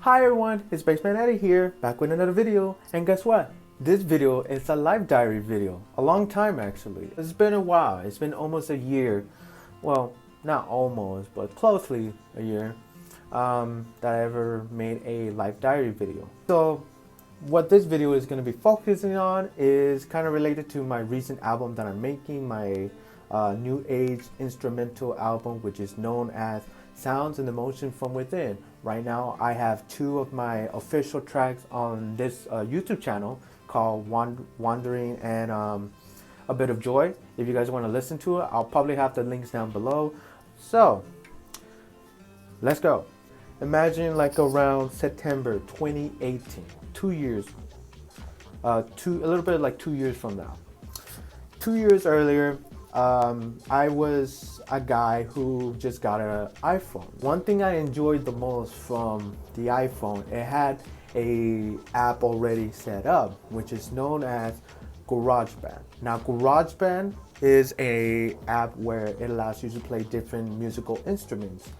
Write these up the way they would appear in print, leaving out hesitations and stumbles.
Hi everyone, it's Baseman Eddie here, back with another video, and guess what? This video is a life diary video, a long time actually. It's been a while, it's been almost a year, well, not almost, but closely a year, that I ever made a life diary video. So, what this video is going to be focusing on is kind of related to my recent album that I'm making, my new age instrumental album, which is known as Sounds and Emotion from Within. Right now I have two of my official tracks on this YouTube channel called Wandering and A Bit of Joy. If you guys want to listen to it, I'll probably have the links down below. So let's go. Imagine like around September 2018, 2 years, a little bit like 2 years from now. 2 years earlier, I was a guy who just got an iPhone. One thing I enjoyed the most from the iPhone, it had a app already set up, which is known as GarageBand. Now, GarageBand is a app where it allows you to play different musical instruments.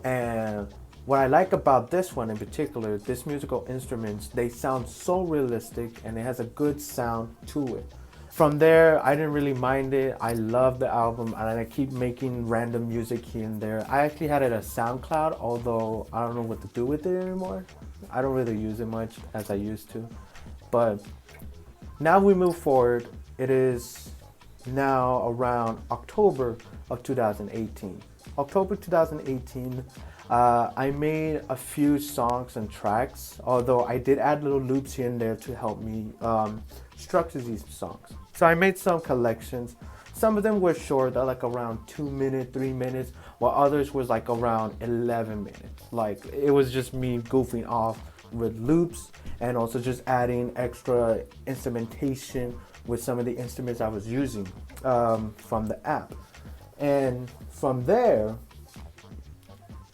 And what I like about this one in particular, this musical instruments, they sound so realistic and it has a good sound to it. From there, I didn't really mind it. I love the album and I keep making random music here and there. I actually had it as SoundCloud, although I don't know what to do with it anymore. I don't really use it much as I used to. But now we move forward. It is now around October of 2018. October 2018, I made a few songs and tracks, although I did add little loops here and there to help me structure these songs. So I made some collections. Some of them were short, they're like around 2 minutes, 3 minutes, while others was like around 11 minutes. Like it was just me goofing off with loops and also just adding extra instrumentation with some of the instruments I was using from the app. And from there,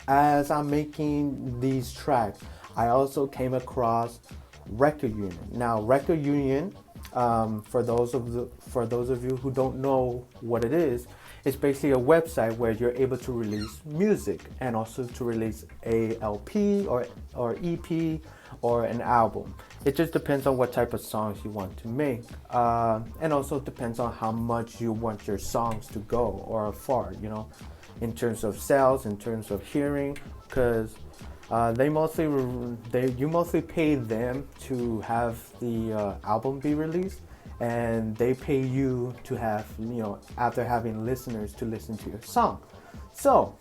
as I'm making these tracks, I also came across Record Union. Now, Record Union, for those of you who don't know what it is, it's basically a website where you're able to release music and also to release a LP or EP or an album. It just depends on what type of songs you want to make, and also depends on how much you want your songs to go or far, you know, in terms of sales, in terms of hearing, because you mostly pay them to have the album be released, and they pay you to have, you know, after having listeners to listen to your song. So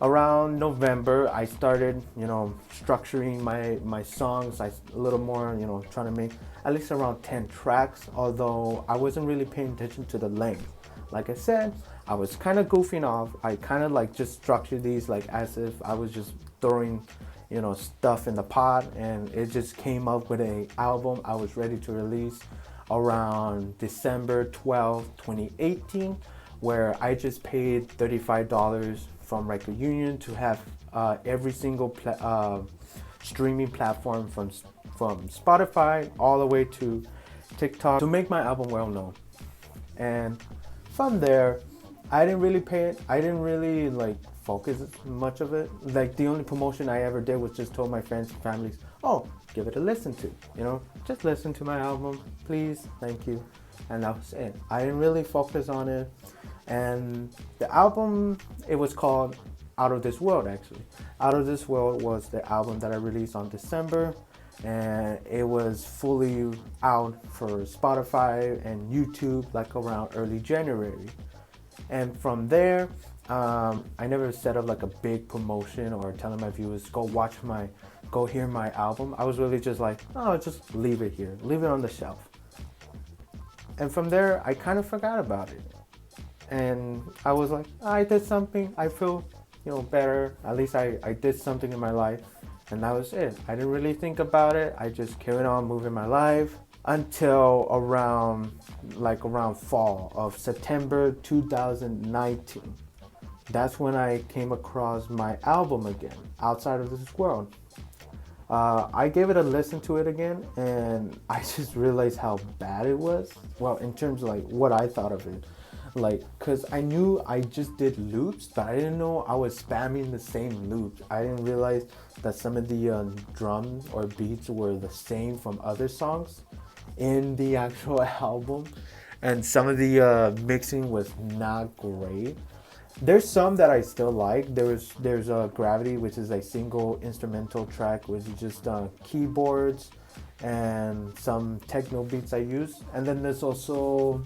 around November, I started, you know, structuring my songs a little more, you know, trying to make at least around 10 tracks, although I wasn't really paying attention to the length. Like I said, I was kind of goofing off. I kind of like just structured these like as if I was just throwing, you know, stuff in the pot, and it just came up with an album I was ready to release around December 12th, 2018, where I just paid $35 from Record Union to have every single streaming platform from Spotify all the way to TikTok to make my album well known. And from there, I didn't really like focus much of it. Like the only promotion I ever did was just told my friends and families, oh, give it a listen to, you know, just listen to my album, please, thank you. And that was it. I didn't really focus on it. And the album, it was called Out of This World, actually. Out of This World was the album that I released on December, and it was fully out for Spotify and YouTube like around early January. And from there, I never set up like a big promotion or telling my viewers, go hear my album. I was really just like, oh, just leave it here, leave it on the shelf. And from there, I kind of forgot about it. And I was like, I did something, I feel, you know, better. At least I did something in my life. And that was it. I didn't really think about it. I just carried on moving my life until around fall of September 2019. That's when I came across my album again, Outside of This World. I gave it a listen to it again, and I just realized how bad it was. Well, in terms of like what I thought of it. like, cause I knew I just did loops, but I didn't know I was spamming the same loops. I didn't realize that some of the drums or beats were the same from other songs in the actual album, and some of the mixing was not great. There's some that I still like. There's Gravity, which is a single instrumental track with just keyboards and some techno beats I use. And then there's also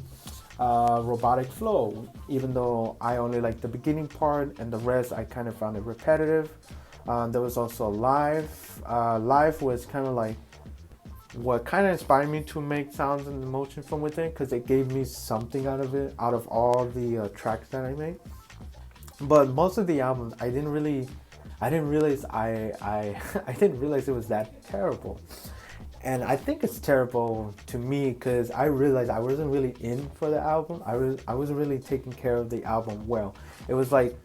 Robotic Flow, even though I only like the beginning part and the rest I kind of found it repetitive. There was also Live. Live was kind of like what kind of inspired me to make Sounds and Emotion from Within, because it gave me something out of it, out of all the tracks that I made. But most of the albums, I didn't realize I didn't realize it was that terrible. And I think it's terrible to me because I realized I wasn't really in for the album. I wasn't really taking care of the album well. It was like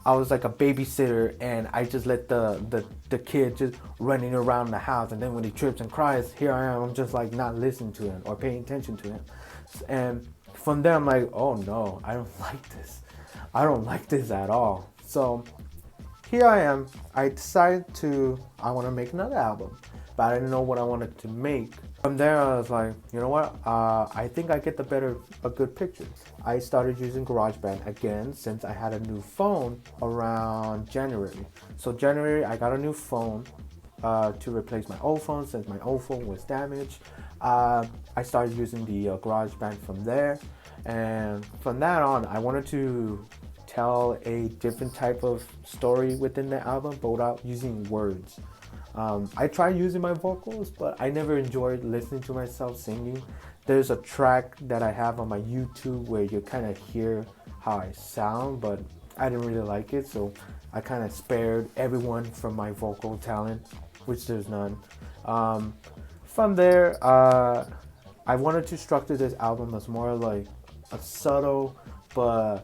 I was like a babysitter, and I just let the kid just running around the house, and then when he trips and cries, here I am. I'm just like not listening to him or paying attention to him. And from there, I'm like, oh no, I don't like this. I don't like this at all. So here I am. I decided I want to make another album, but I didn't know what I wanted to make. From there, I was like, you know what? I think I get a good picture. I started using GarageBand again since I had a new phone around January. So January, I got a new phone to replace my old phone since my old phone was damaged. I started using the GarageBand from there. And from that on, I wanted to tell a different type of story within the album, but without using words. I tried using my vocals, but I never enjoyed listening to myself singing. There's a track that I have on my YouTube where you kind of hear how I sound, but I didn't really like it, so I kind of spared everyone from my vocal talent, which there's none. From there, I wanted to structure this album as more like a subtle, but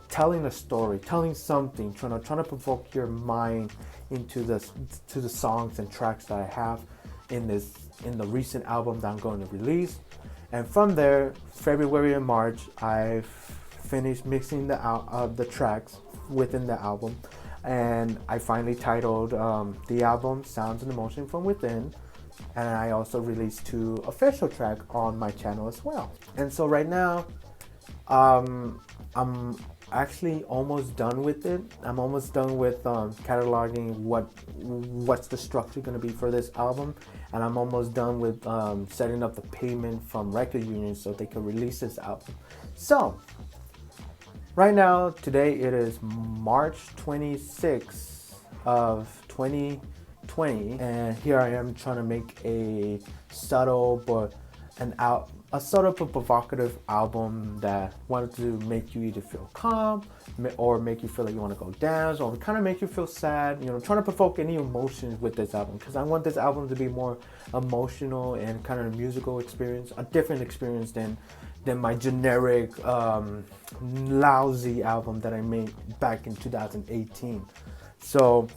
telling a story, telling something, trying to provoke your mind into the songs and tracks that I have in the recent album that I'm going to release. And from there, February and March, I've finished mixing the tracks within the album, and I finally titled the album Sounds and Emotion from Within. And I also released 2 official tracks on my channel as well. And so right now, I'm actually almost done with it. I'm almost done with cataloging what's the structure going to be for this album, and I'm almost done with setting up the payment from record unions so they can release this album. So right now, today it is March 26th of 2020, and here I am trying to make a subtle but provocative album that wanted to make you either feel calm or make you feel like you want to go dance or kind of make you feel sad, trying to provoke any emotions with this album, because I want this album to be more emotional and kind of a musical experience, a different experience than my generic lousy album that I made back in 2018. So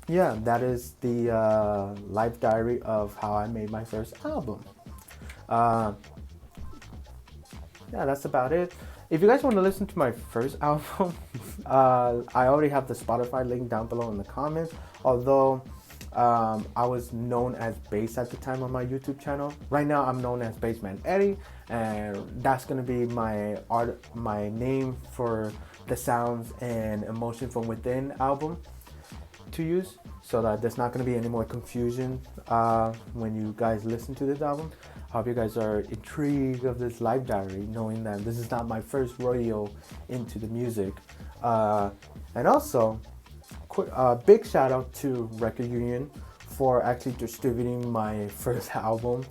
yeah, that is the life diary of how I made my first album. Yeah, that's about it. If you guys want to listen to my first album, I already have the Spotify link down below in the comments. Although I was known as Bass at the time on my YouTube channel. Right now I'm known as Bassman Eddie, and that's gonna be my name for the Sounds and Emotion from Within album to use, so that there's not going to be any more confusion when you guys listen to this album. I hope you guys are intrigued of this life diary, knowing that this is not my first rodeo into the music. And also, big shout out to Record Union for actually distributing my first album.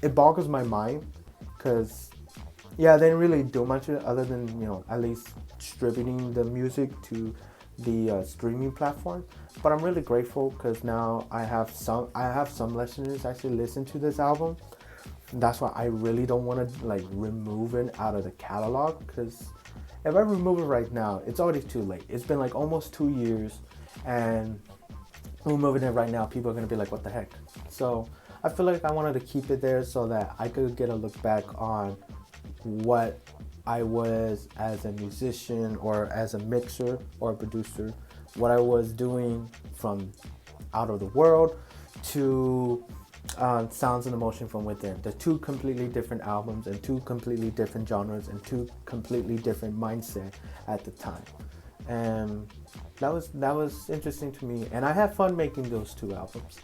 It boggles my mind, because yeah, they didn't really do much other than at least distributing the music to the streaming platform. But I'm really grateful because now I have some listeners actually listen to this album. That's why I really don't want to remove it out of the catalog, because if I remove it right now, it's already too late. It's been almost 2 years, and removing it right now, people are gonna be like, what the heck? So I feel like I wanted to keep it there so that I could get a look back on what I was as a musician or as a mixer or a producer, what I was doing from out of the world to Sounds and Emotion from Within. The two completely different albums and two completely different genres and two completely different mindset at the time. And that was interesting to me, and I had fun making those two albums.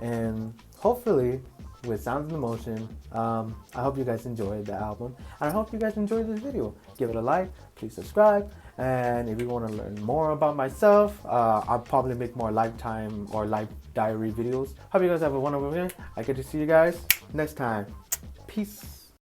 And hopefully with Sounds and Emotion, I hope you guys enjoyed the album, and I hope you guys enjoyed this video. Give it a like, please subscribe, and if you want to learn more about myself, I'll probably make more lifetime or life diary videos. Hope you guys have a wonderful day. I get to see you guys next time. Peace.